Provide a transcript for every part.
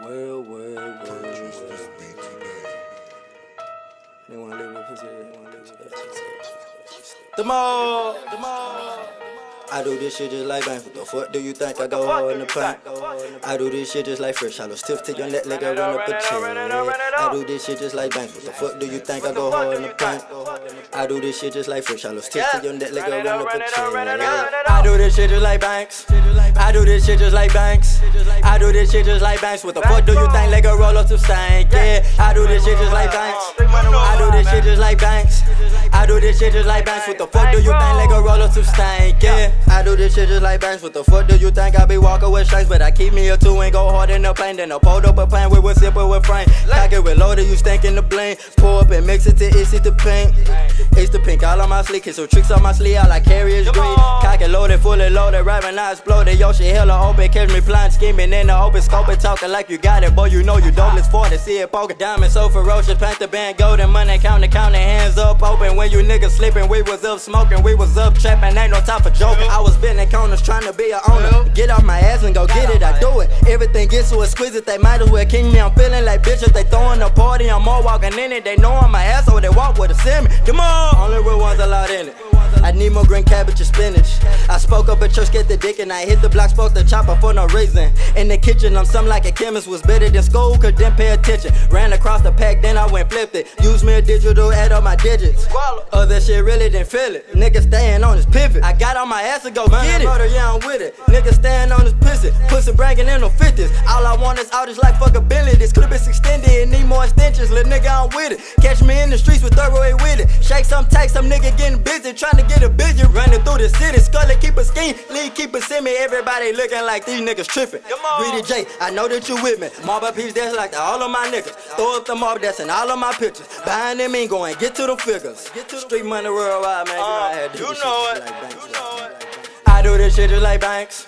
Well. They wanna live with pussy, they wanna live with the more. I do this shit just like bank. What the fuck do you think I go hard in the paint? I do this shit just like fresh. I tips to your neck like I run up a chain. I do this shit just like bank. What the fuck do you think I go hard in the paint? I do this shit just like fresh. I tips to your neck like I run up a chain. I do this shit just like banks. I do this shit just like banks. I do this shit just like banks. What the fuck do you think like a roll up to stank? Yeah, I do this shit just like banks. I do this shit just like banks. I do this shit just like banks. What the fuck do you think like a roll up to stank? Yeah, I do this shit just like banks. What the fuck do you think I be walking with strengths? But I keep me a two and go hard in the paint. Then I pulled up a plan with a zipper with frame. Cock it with loaded, you stinking the blame. Pour up and mix it to it's the pink. It's the pink all on my sleeve. Kiss some tricks on my sleeve. All I carry is green. Cock it loaded, fully loaded. Right when I exploded. Yo, shit hella open. Catch me blind scheming in the open scope and talking like you got it. Boy, you know you dopeless for to see it poking. Diamond so ferocious. Paint the band golden. Money counting, hands up open. When you niggas sleeping, we was up smoking. We was up trapping. Ain't no time for joking. I was bending corners trying to be a owner. Get off my ass and go get it, I do it. Everything gets so exquisite, they might as well king me. I'm feeling like bitches, they throwing a party, I'm more walking in it. They know I'm my ass, so they walk with a semi. Come on, only real ones allowed in it. I need more green cabbage and spinach. I spoke up at church, get the dick, and I hit the block, spoke the chopper for no reason. In the kitchen, I'm something like a chemist, was better than school, could didn't pay attention. Ran across the pack, then I went flipped it. Used me a digital, add up my digits. Other shit really didn't feel it. Nigga staying on his pivot. I got on my ass to go get it. Murder, yeah, I'm with it. Nigga staying on his pussy bragging in no 50s. All I want is all this like fuckability. This clip is extended and need more extensions. Little nigga, I'm with it. Catch me in the streets with thoroughway with it. Shake some, take some nigga getting busy, trying to get a budget. Running through the city, Scully keep a scheme, Lee keep a semi. Everybody looking like these niggas tripping. Greedy J, I know that you with me. Marble piece that's like all of my niggas. Throw up the mob that's in all of my pictures. Buying them in, going get to the figures. Get to the street money worldwide, man. You know it. I do this shit just like banks.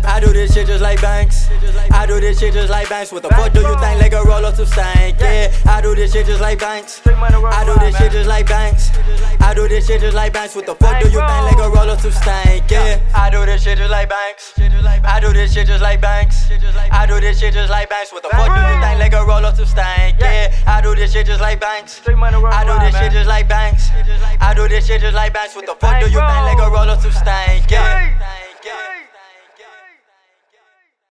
I do this shit just like banks. I do this shit just like banks. What the fuck do you think like a roll up to stank? Yeah, I do this shit just like banks. I do this shit just like banks. I do this shit just like banks. What the fuck do you think like a roll up to stank? Yeah, I do this shit just like banks. I do this shit just like banks. I do this shit just like banks. What the fuck do you think like a roll up to stank? Yeah, I do this shit just like banks. I do this shit just like banks. I do this shit just like banks. What the fuck do you think like a roll up to stank? Yeah.